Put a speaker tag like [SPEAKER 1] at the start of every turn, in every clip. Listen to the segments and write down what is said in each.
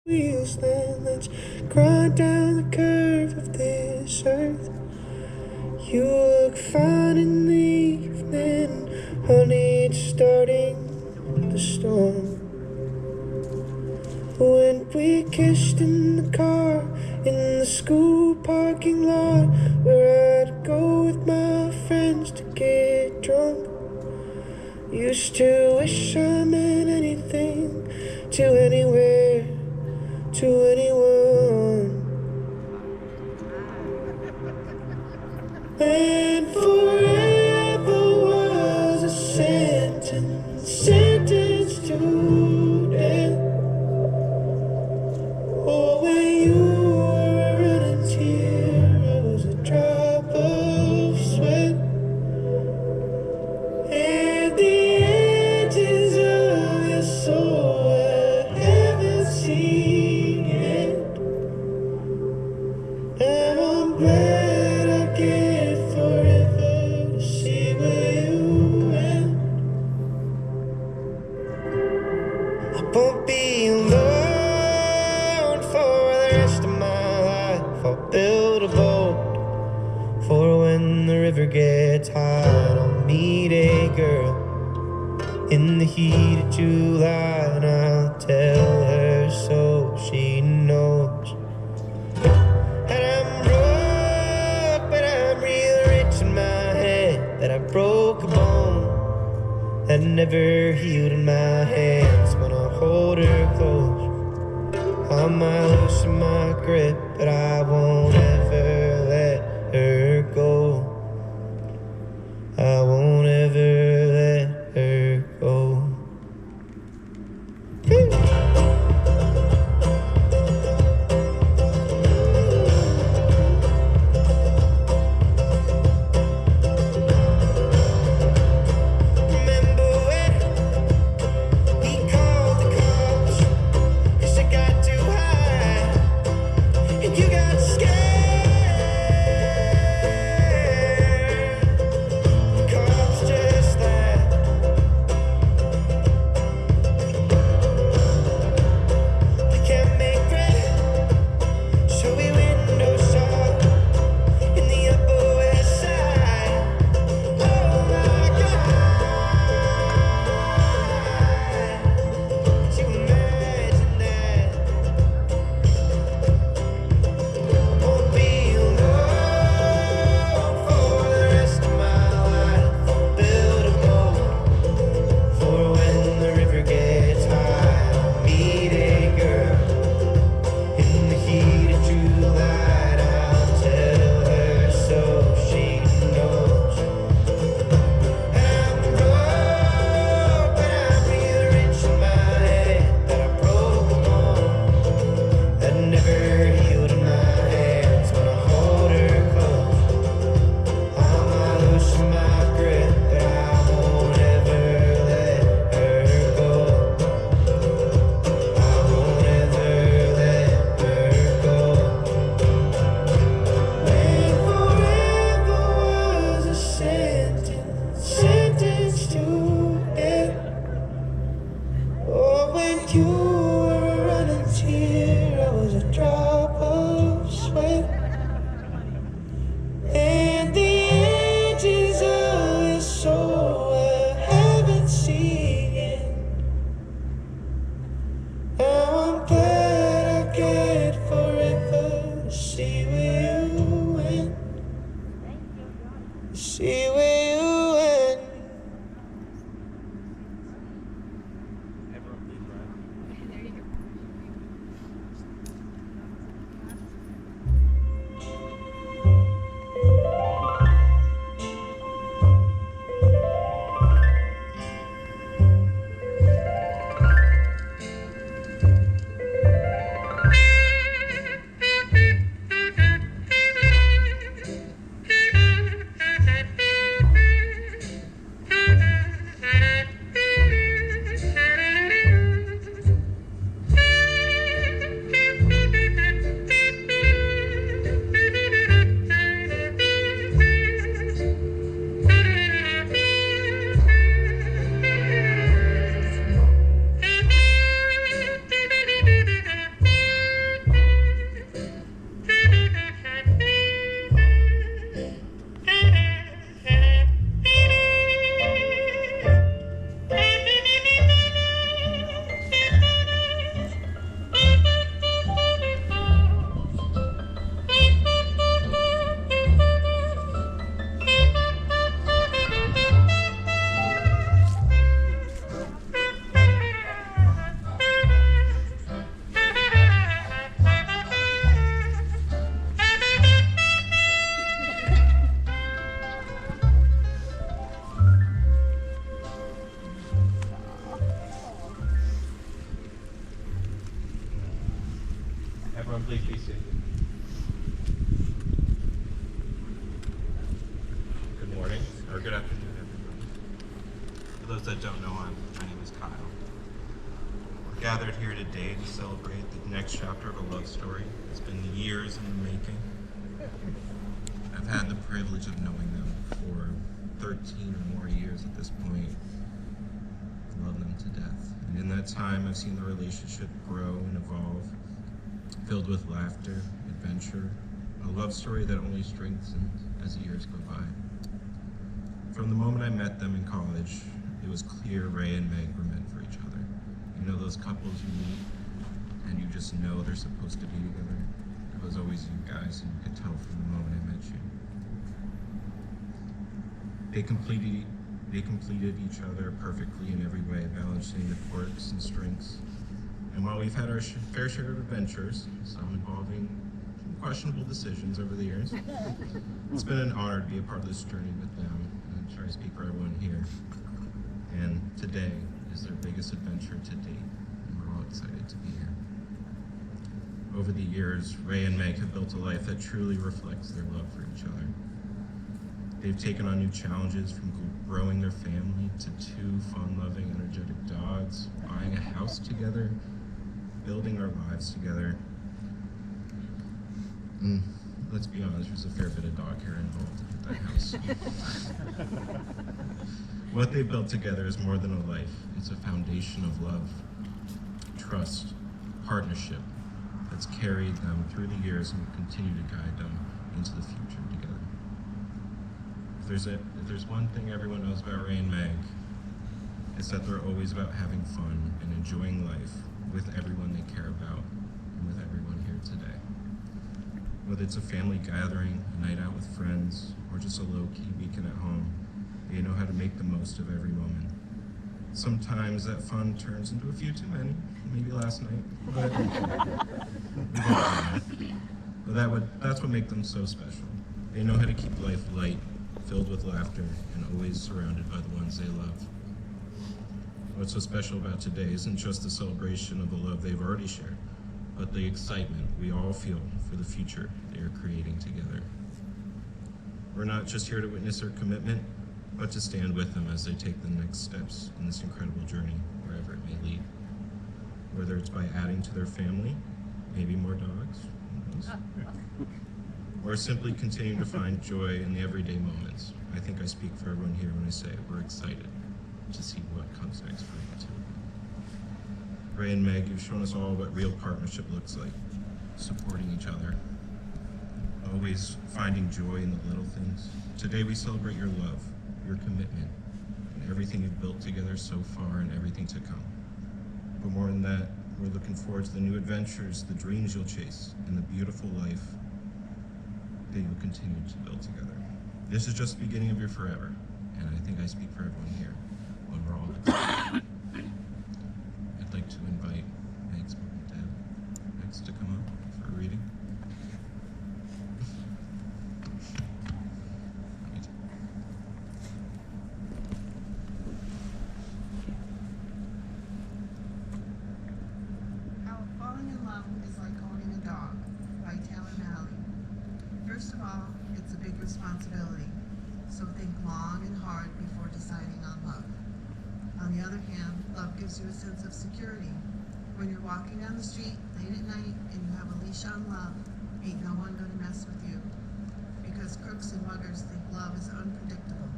[SPEAKER 1] wheels, then let's grind down the curve of this earth. You look fine in the evening, honey, it's starting the storm. When we kissed in the car, in the school parking lot, where I'd go with my friends to get drunk. Used to wish I meant anything to anywhere, to anyone. And forever was a sentence to death. Oh, when you were a running tear, I was a drop of sweat. And the edges of your soul I haven't seen yet. And I'm glad I get forever to see where you went. I won't be alone for the rest of my life. I'll build a boat for when the river gets high. I'll meet a girl in the heat of July, and I'll tell her so she knows. And I'm broke, but I'm real rich in my head. That I broke a bone that never healed in my hands. When I hold her close, I might loosen my grip, but I won't ever let her go. I won't ever let her go. Remember when he called the cops 'cause it got too high and you got scared?
[SPEAKER 2] Everyone please be seated. Good morning, or good afternoon, everyone. For those that don't know, my name is Kyle. We're gathered here today to celebrate the next chapter of a love story. It's been years in the making. I've had the privilege of knowing them for 13 or more years at this point. I love them to death. And in that time, I've seen the relationship grow and evolve, filled with laughter, adventure, a love story that only strengthened as the years go by. From the moment I met them in college, it was clear Ray and Meg were meant for each other. You know those couples you meet and you just know they're supposed to be together? It was always you guys, and you could tell from the moment I met you. They completed each other perfectly in every way, balancing the quirks and strengths. And while we've had our fair share of adventures, some involving some questionable decisions over the years, it's been an honor to be a part of this journey with them. I'm sure I speak for everyone here. And today is their biggest adventure to date, and we're all excited to be here. Over the years, Ray and Meg have built a life that truly reflects their love for each other. They've taken on new challenges, from growing their family to 2 fun-loving, energetic dogs, buying a house together, building our lives together. And let's be honest, there's a fair bit of dog hair involved with that house. What they've built together is more than a life. It's a foundation of love, trust, partnership that's carried them through the years and will continue to guide them into the future together. If there's one thing everyone knows about Ray and Meg, it's that they're always about having fun and enjoying life with everyone they care about and with everyone here today. Whether it's a family gathering, a night out with friends, or just a low-key weekend at home, they know how to make the most of every moment. Sometimes that fun turns into a few too many, maybe last night, but that's what makes them so special. They know how to keep life light, filled with laughter, and always surrounded by the ones they love. What's so special about today isn't just the celebration of the love they've already shared, but the excitement we all feel for the future they are creating together. We're not just here to witness their commitment, but to stand with them as they take the next steps in this incredible journey, wherever it may lead. Whether it's by adding to their family, maybe more dogs, who knows? Or simply continuing to find joy in the everyday moments. I think I speak for everyone here when I say we're excited to see what comes next for you too. Ray and Meg, you've shown us all what real partnership looks like. Supporting each other, always finding joy in the little things. Today we celebrate your love, your commitment, and everything you've built together so far and everything to come. But more than that, we're looking forward to the new adventures, the dreams you'll chase, and the beautiful life that you'll continue to build together. This is just the beginning of your forever, and I think I speak for everyone here when we're all excited. I'd like to invite Meg's mom and dad next to come up for a reading.
[SPEAKER 3] How falling in love is like owning a dog by Taylor Malley. First of all, it's a big responsibility, so think long and hard before deciding on love. On the other hand, love gives you a sense of security. When you're walking down the street late at night and you have a leash on love, ain't no one gonna mess with you. Because crooks and muggers think love is unpredictable.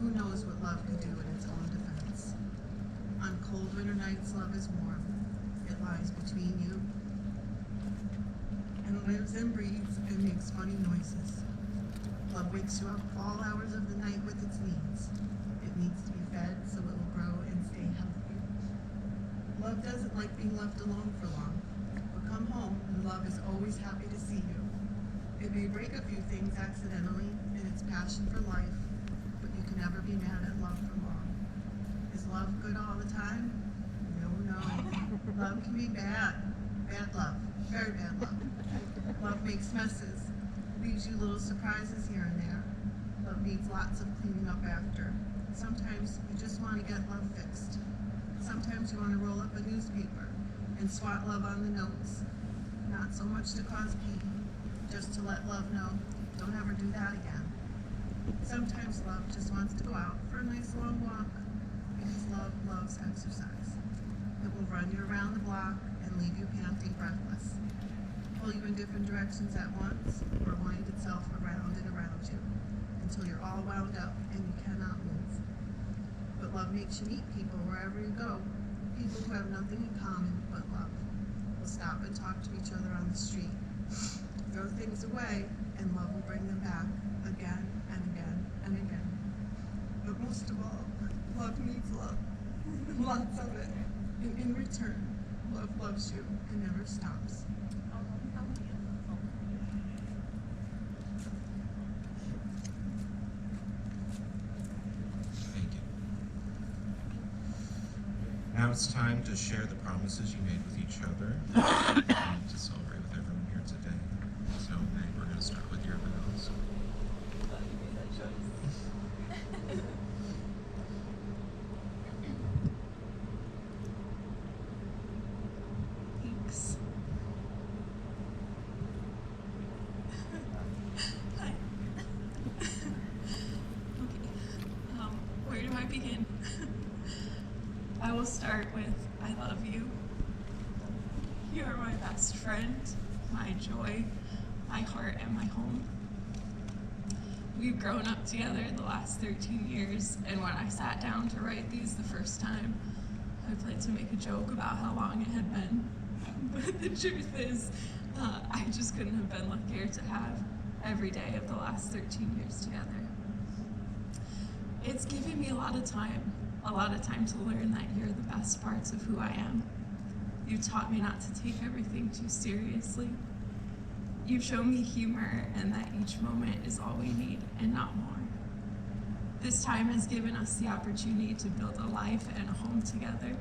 [SPEAKER 3] Who knows what love could do in its own defense? On cold winter nights, love is warm. It lies between you and lives and breathes and makes funny noises. Love wakes you up all hours of the night with its needs. It needs to be fed so it will grow and stay healthy. Love doesn't like being left alone for long. But come home and love is always happy to see you. It may break a few things accidentally in its passion for life, but you can never be mad at love for long. Is love good all the time? No. Love can be bad. Bad love. Very bad love. Love makes messes, leaves you little surprises here and there. Love needs lots of cleaning up after. Sometimes you just want to get love fixed. Sometimes you want to roll up a newspaper and swat love on the notes. Not so much to cause pain, just to let love know, don't ever do that again. Sometimes love just wants to go out for a nice long walk, because love loves exercise. It will run you around the block and leave you panting breathless, pull you in different directions at once, or wind itself around and around you, until you're all wound up and you cannot move. But love makes you meet people wherever you go, people who have nothing in common but love. Will stop and talk to each other on the street, throw things away, and love will bring them back again and again and again. But most of all, love needs love, lots of it. And in return, love loves you and never stops.
[SPEAKER 2] Thank you. Now it's time to share the promises you made with each other and to celebrate with everyone here today. So, Meg, we're going to start with your vows.
[SPEAKER 4] Thanks. Hi. Okay. Where do I begin? I will start with I love you. You are my best friend, my joy, my heart, and my home. We've grown up together the last 13 years, and when I sat down to write these the first time, I planned to make a joke about how long it had been. But the truth is, I just couldn't have been luckier to have every day of the last 13 years together. It's given me a lot of time to learn that you're the best parts of who I am. You've taught me not to take everything too seriously. You've shown me humor and that each moment is all we need and not more. This time has given us the opportunity to build a life and a home together.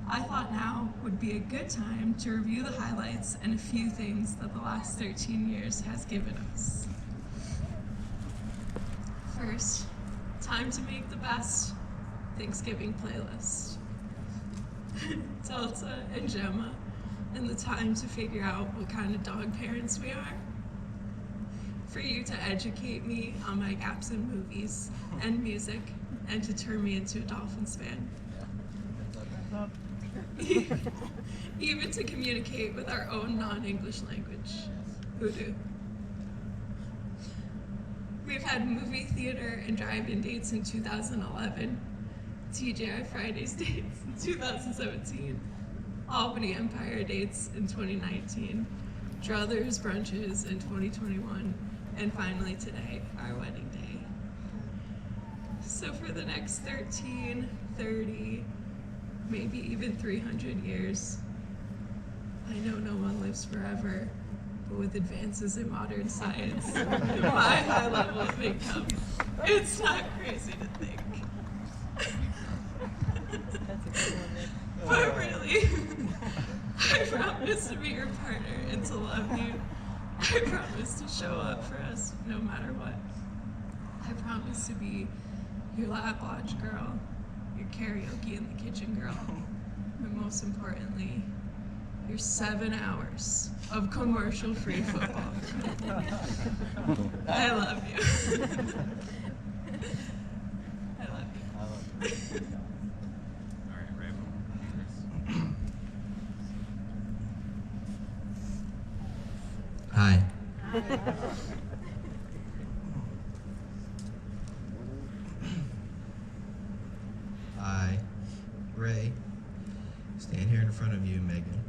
[SPEAKER 4] I thought now would be a good time to review the highlights and a few things that the last 13 years has given us. First, time to make the best Thanksgiving playlist. Delta and Gemma, and the time to figure out what kind of dog parents we are. For you to educate me on my gaps in movies and music, and to turn me into a Dolphins fan. Even to communicate with our own non-English language. Who do? We've had movie theater and drive-in dates in 2011, TGI Fridays dates in 2017, Albany Empire dates in 2019, Druthers brunches in 2021, and finally today, our wedding day. So for the next 13, 30, maybe even 300 years, I know no one lives forever, but with advances in modern science and my high level of income, it's not crazy to think. But really, I promise to be your partner and to love you. I promise to show up for us no matter what. I promise to be your lab lodge girl, your karaoke in the kitchen girl, and most importantly, your 7 hours of commercial-free football. I love you. I love you.
[SPEAKER 2] All right, Raven.
[SPEAKER 1] Hi. I, Ray, stand here in front of you, Megan,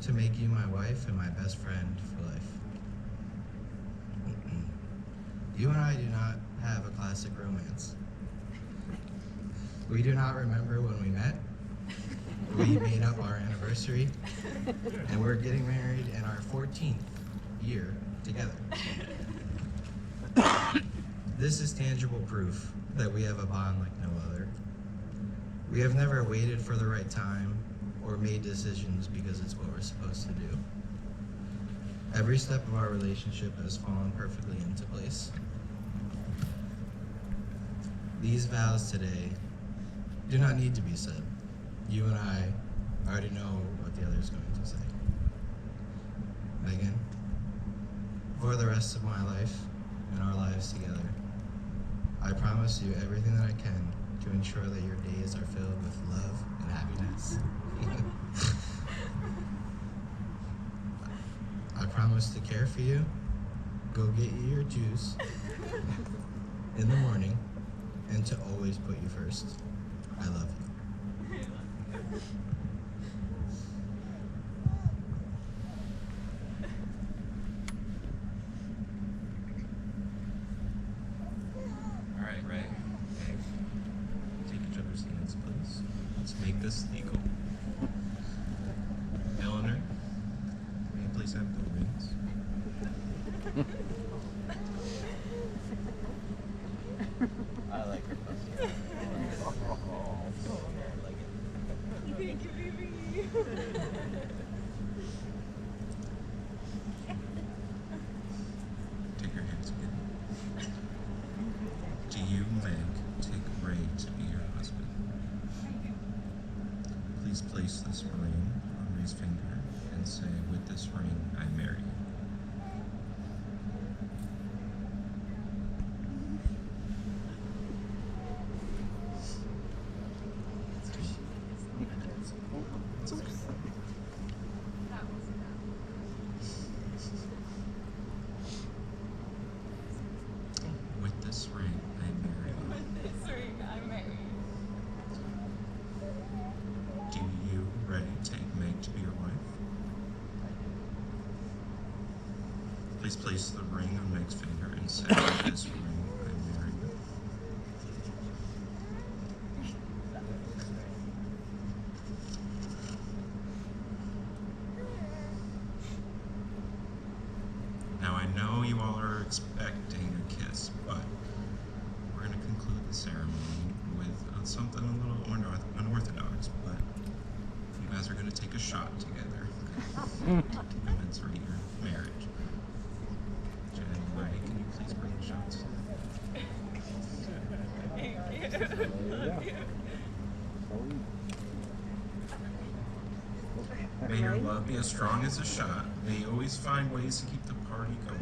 [SPEAKER 1] to make you my wife and my best friend for life. You and I do not have a classic romance. We do not remember when we met. We made up our anniversary, and we're getting married in our 14th year together. This is tangible proof that we have a bond like no other. We have never waited for the right time or made decisions because it's what we're supposed to do. Every step of our relationship has fallen perfectly into place. These vows today do not need to be said. You and I already know what the other is going to say.
[SPEAKER 5] for the rest of my life and our lives together. I promise you everything that I can to ensure that your days are filled with love and happiness. I promise to care for you, go get you your juice in the morning, and to always put you first. I love you.
[SPEAKER 2] All right, Ray. Hey, take each other's hands, please. Let's make this legal. Eleanor, may you please have the rings?
[SPEAKER 5] I like her puppy.
[SPEAKER 4] Thank you, baby.
[SPEAKER 2] Take your hands again. Do you, Meg, take Ray to be your husband? Please place this ring on Ray's finger and say, with this ring, I marry you. With this ring, I marry you.
[SPEAKER 4] This ring, I'm married.
[SPEAKER 2] Do you, Ray, take Meg to be your wife? Please place the ring on Meg's finger and say, with this ring, I marry you. Now, I know you all are expecting a kiss, but we're going to conclude the ceremony with something a little unorthodox, but you guys are going to take a shot together to commemorate your marriage. Jen and Ray, can you please bring the shots? May your love be as strong as a shot. May you always find ways to keep the party going.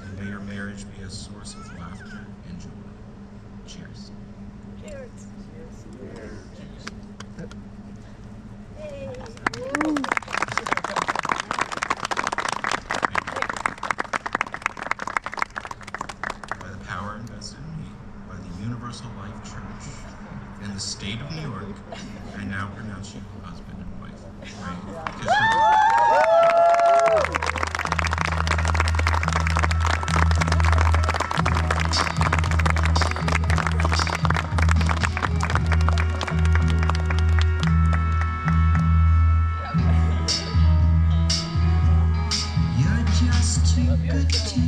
[SPEAKER 2] And may your marriage be a source of laughter and joy. Cheers.
[SPEAKER 4] Cheers.
[SPEAKER 2] By the power invested in me, by the Universal Life Church, in the state of New York, I now pronounce you husband and wife. Ray, kiss your
[SPEAKER 1] You're just too good to